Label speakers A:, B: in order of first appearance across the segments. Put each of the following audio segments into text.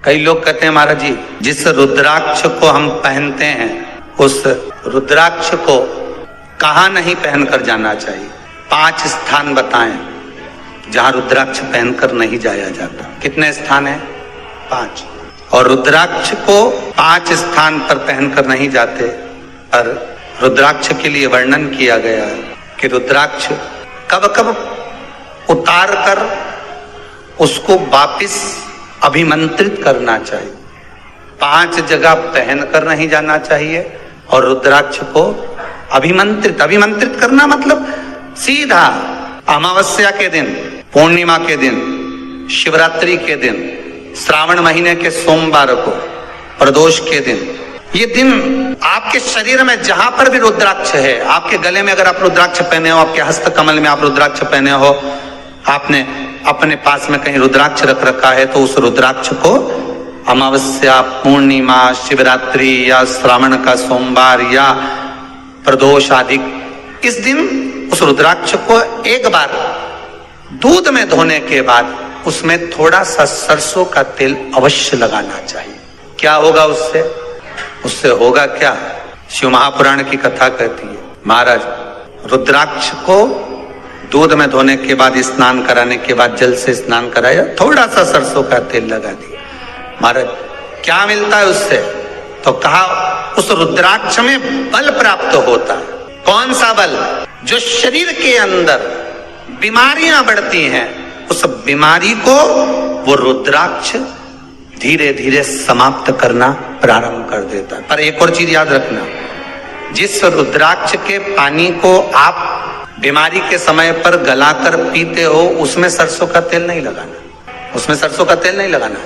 A: कई लोग कहते हैं महाराज जी, जिस रुद्राक्ष को हम पहनते हैं उस रुद्राक्ष को कहाँ नहीं पहनकर जाना चाहिए? 5 स्थान बताएं जहां रुद्राक्ष पहनकर नहीं जाया जाता। कितने स्थान है? 5। और रुद्राक्ष को 5 स्थान पर पहनकर नहीं जाते, पर रुद्राक्ष के लिए वर्णन किया गया है कि रुद्राक्ष कब कब उतार कर उसको वापिस अभिमंत्रित करना चाहिए। 5 जगह पहनकर नहीं जाना चाहिए और रुद्राक्ष को अभिमंत्रित करना मतलब सीधा अमावस्या के दिन, पूर्णिमा के दिन, शिवरात्रि के दिन, श्रावण महीने के सोमवार को, प्रदोष के दिन, ये दिन आपके शरीर में जहां पर भी रुद्राक्ष है, आपके गले में अगर आप रुद्राक्ष पहने हो, आपके हस्त कमल में आप रुद्राक्ष पहने हो, आपने अपने पास में कहीं रुद्राक्ष रख रखा है, तो उस रुद्राक्ष को अमावस्या, पूर्णिमा, शिवरात्रि या श्रावण का सोमवार या प्रदोष आदि, इस दिन उस रुद्राक्ष को एक बार दूध में धोने के बाद उसमें थोड़ा सा सरसों का तेल अवश्य लगाना चाहिए। क्या होगा उससे? उससे होगा क्या? शिव महापुराण की कथा कहती है, महाराज रुद्राक्ष को दूध में धोने के बाद, स्नान कराने के बाद जल से स्नान कराया, थोड़ा सा सरसों का तेल लगा दिया। महाराज क्या मिलता है उससे? तो कहा उस रुद्राक्ष में बल प्राप्त होता है। कौन सा बल? जो शरीर के अंदर बीमारियां बढ़ती हैं, उस बीमारी को वो रुद्राक्ष धीरे धीरे समाप्त करना प्रारंभ कर देता है। पर एक और चीज याद रखना, जिस रुद्राक्ष के पानी को आप बीमारी के समय पर गलाकर पीते हो, उसमें सरसों का तेल नहीं लगाना, उसमें सरसों का तेल नहीं लगाना।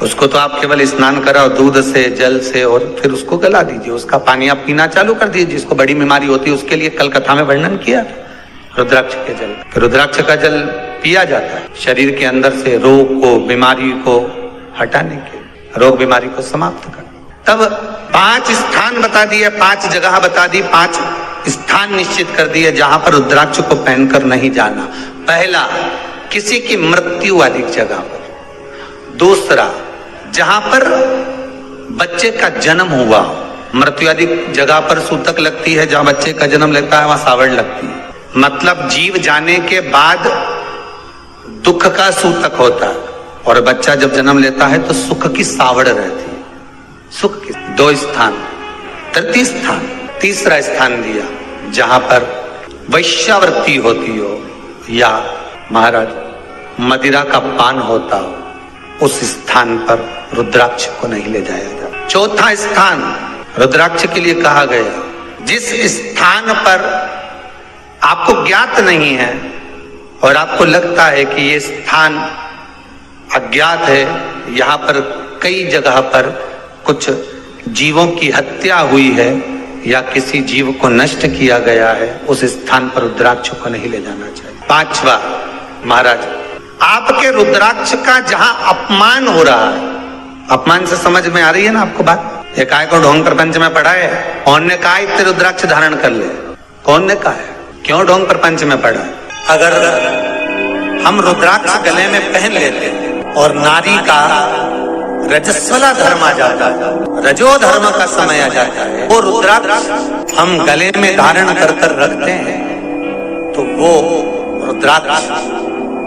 A: उसको तो आप केवल स्नान कराओ दूध से, जल से, और फिर उसको गला दीजिए, उसका पानी आप पीना चालू कर दीजिए। जिसको बड़ी बीमारी होती है उसके लिए कल कथा में वर्णन किया रुद्राक्ष के जल। रुद्राक्ष का जल पिया जाता है शरीर के अंदर से रोग को, बीमारी को हटाने के, रोग बीमारी को समाप्त कर। तब 5 स्थान बता दिए, 5 जगह बता दी, 5 स्थान निश्चित कर दिए जहां पर रुद्राक्ष को पहनकर नहीं जाना। पहला, किसी की मृत्यु वाली जगह पर। दूसरा, जहां पर बच्चे का जन्म हुआ, मृत्यु आदि जगह पर सूतक लगती है, जहां बच्चे का जन्म लगता है वहां सावड़ लगती है। मतलब जीव जाने के बाद दुख का सूतक होता है, और बच्चा जब जन्म लेता है तो सुख की सावड़ रहती है। सुख की 2 स्थान। तृतीय स्थान, तीसरा स्थान दिया जहां पर वैश्यावृत्ति होती हो या महाराज मदिरा का पान होता हो, उस स्थान पर रुद्राक्ष को नहीं ले जाया जाता। चौथा स्थान रुद्राक्ष के लिए कहा गया, जिस स्थान पर आपको ज्ञात नहीं है और आपको लगता है कि ये स्थान अज्ञात है, यहाँ पर कई जगह पर कुछ जीवों की हत्या हुई है या किसी जीव को नष्ट किया गया है, उस स्थान पर रुद्राक्ष को नहीं ले जाना चाहिए। 5वां, महाराज आपके रुद्राक्ष का जहां अपमान हो रहा है, अपमान से समझ में आ रही है ना आपको बात? एक आय को ढोंग प्रपंच में पढ़ा है, कौन ने कहा इतने रुद्राक्ष धारण कर ले? कौन ने कहा है? क्यों ढोंग प्रपंच में पढ़ा है? अगर हम रुद्राक्ष गले में पहन लेते और नारी का रजस्वला धर्म आ जाता है, रजो धर्म का समय आ जाता है, वो रुद्राक्ष हम गले में धारण कर कर रखते हैं, तो वो रुद्राक्ष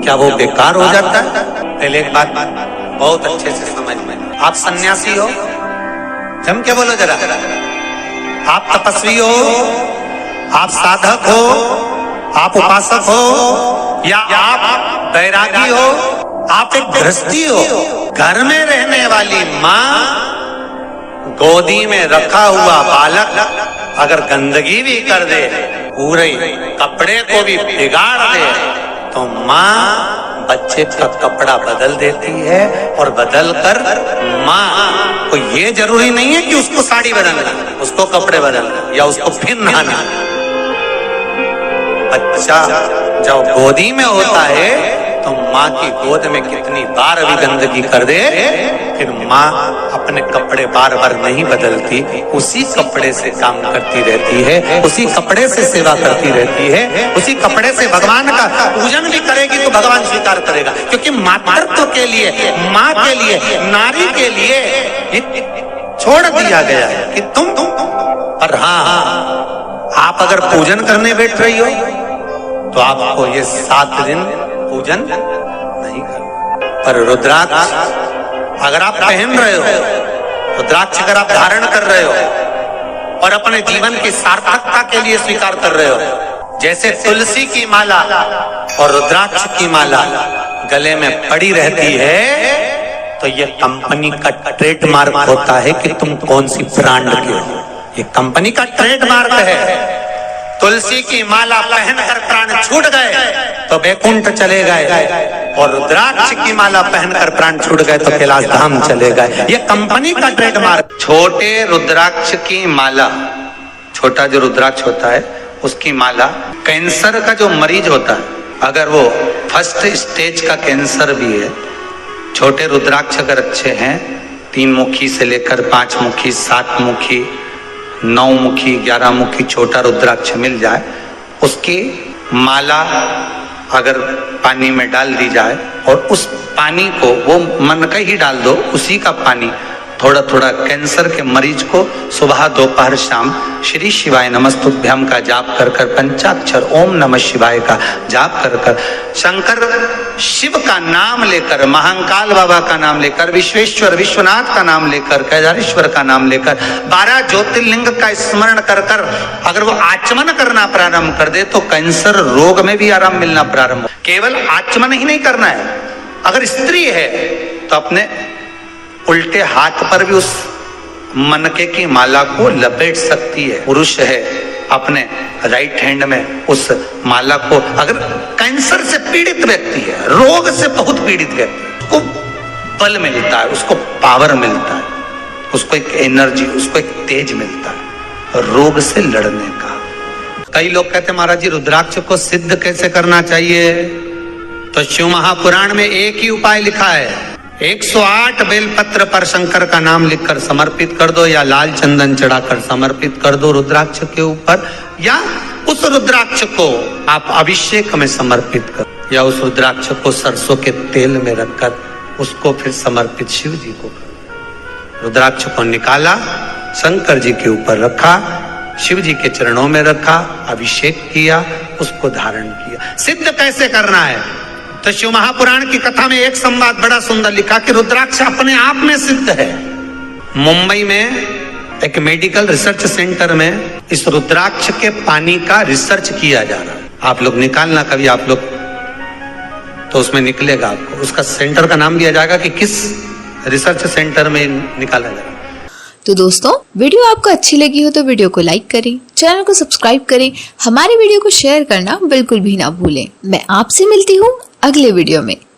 A: क्या वो बेकार हो जाता है? पहले एक बात बहुत अच्छे से समझ में, आप सन्यासी हो, जम के बोलो जरा, आप तपस्वी हो, आप साधक हो, आप उपासक हो, या आप बैरागी हो, आप एक गृहस्थी हो, घर में रहने वाली माँ गोदी में रखा हुआ बालक अगर गंदगी भी कर दे, पूरे कपड़े को भी बिगाड़ दे, तो माँ बच्चे का कपड़ा बदल देती है, और बदल कर माँ को ये जरूरी नहीं है कि उसको साड़ी बदलना, उसको कपड़े बदलना या उसको फिर नहाना। बच्चा जब गोदी में होता है तो माँ की गोद में कितनी बार भी गंदगी कर दे, फिर माँ अपने कपड़े बार बार नहीं बदलती, उसी कपड़े से काम करती रहती है, उसी कपड़े से सेवा करती रहती है, उसी कपड़े से भगवान का पूजन भी करेगी तो भगवान स्वीकार करेगा। क्योंकि मातृत्व के लिए, माँ के लिए, नारी के लिए छोड़ दिया गया है कि तुम पर हाँ, आप अगर पूजन करने बैठ रही हो तो आपको ये 7 दिन पूजन नहीं करना। पर रुद्राक्ष अगर आप पहन रहे हो, रुद्राक्ष अगर आप धारण कर रहे हो और अपने जीवन की सार्थकता के लिए स्वीकार कर रहे हो, जैसे तुलसी की माला और रुद्राक्ष की माला गले में पड़ी रहती है, तो ये कंपनी का ट्रेडमार्क होता है कि तुम कौन सी ब्रांड के हो। ये कंपनी का ट्रेडमार्क है। तुलसी की माला पहनकर प्राण छूट गए तो वैकुंठ चले गए, और रुद्राक्ष की माला पहनकर प्राण छूट गए तो कैलाश धाम चले गए। ये कंपनी का ट्रेडमार्क। छोटे रुद्राक्ष की माला, छोटा जो रुद्राक्ष होता है उसकी माला, कैंसर का जो मरीज होता है, अगर वो फर्स्ट स्टेज का कैंसर भी है, छोटे रुद्राक्ष अगर अच्छे हैं, 3 मुखी से लेकर 5 मुखी, 7 मुखी, 9 मुखी, 11 मुखी छोटा रुद्राक्ष मिल जाए, उसकी माला अगर पानी में डाल दी जाए और उस पानी को वो मन का ही डाल दो, उसी का पानी थोड़ा थोड़ा कैंसर के मरीज को सुबह दोपहर शाम श्री शिवाय नमस्तुभ्यम का जाप कर कर, पंचाक्षर ओम नमः शिवाय का जाप कर कर, शंकर शिव का नाम लेकर, महाकाल बाबा का नाम लेकर, विश्वेश्वर विश्वनाथ का नाम लेकर, केदारेश्वर का नाम लेकर, 12 ज्योतिर्लिंग का स्मरण कर कर अगर वो आचमन करना प्रारंभ कर दे तो कैंसर रोग में भी आराम मिलना प्रारंभ। केवल आचमन ही नहीं करना है, अगर स्त्री है तो अपने उल्टे हाथ पर भी उस मनके की माला को लपेट सकती है। पुरुष है अपने राइट हैंड में उस माला को, अगर कैंसर से पीड़ित व्यक्ति है, रोग से बहुत पीड़ित व्यक्ति, उसको बल मिलता है, उसको पावर मिलता है, उसको एक एनर्जी, उसको एक तेज मिलता है रोग से लड़ने का। कई लोग कहते हैं महाराज जी रुद्राक्ष को सिद्ध कैसे करना चाहिए, तो शिव महापुराण में एक ही उपाय लिखा है, 108 बेलपत्र पर शंकर का नाम लिखकर समर्पित कर दो, या लाल चंदन चढ़ाकर समर्पित कर दो रुद्राक्ष के ऊपर, या उस रुद्राक्ष को आप अभिषेक में समर्पित कर, या उस रुद्राक्ष को सरसों के तेल में रखकर उसको फिर समर्पित शिव जी को कर। रुद्राक्ष को निकाला, शंकर जी के ऊपर रखा, शिव जी के चरणों में रखा, अभिषेक किया, उसको धारण किया। सिद्ध कैसे करना है, तो शिव महापुराण की कथा में एक संवाद बड़ा सुंदर लिखा कि रुद्राक्ष अपने आप में सिद्ध है। मुंबई में एक मेडिकल रिसर्च सेंटर में इस रुद्राक्ष के पानी का रिसर्च किया जा रहा है। आप लोग निकालना कभी, आप लोग तो उसमें निकलेगा आपको, उसका सेंटर का नाम दिया जाएगा कि किस रिसर्च सेंटर में निकाला जाएगा।
B: तो दोस्तों वीडियो आपको अच्छी लगी हो तो वीडियो को लाइक करें, चैनल को सब्सक्राइब करें, हमारी वीडियो को शेयर करना बिल्कुल भी ना भूलें। मैं आपसे मिलती हूँ अगले वीडियो में।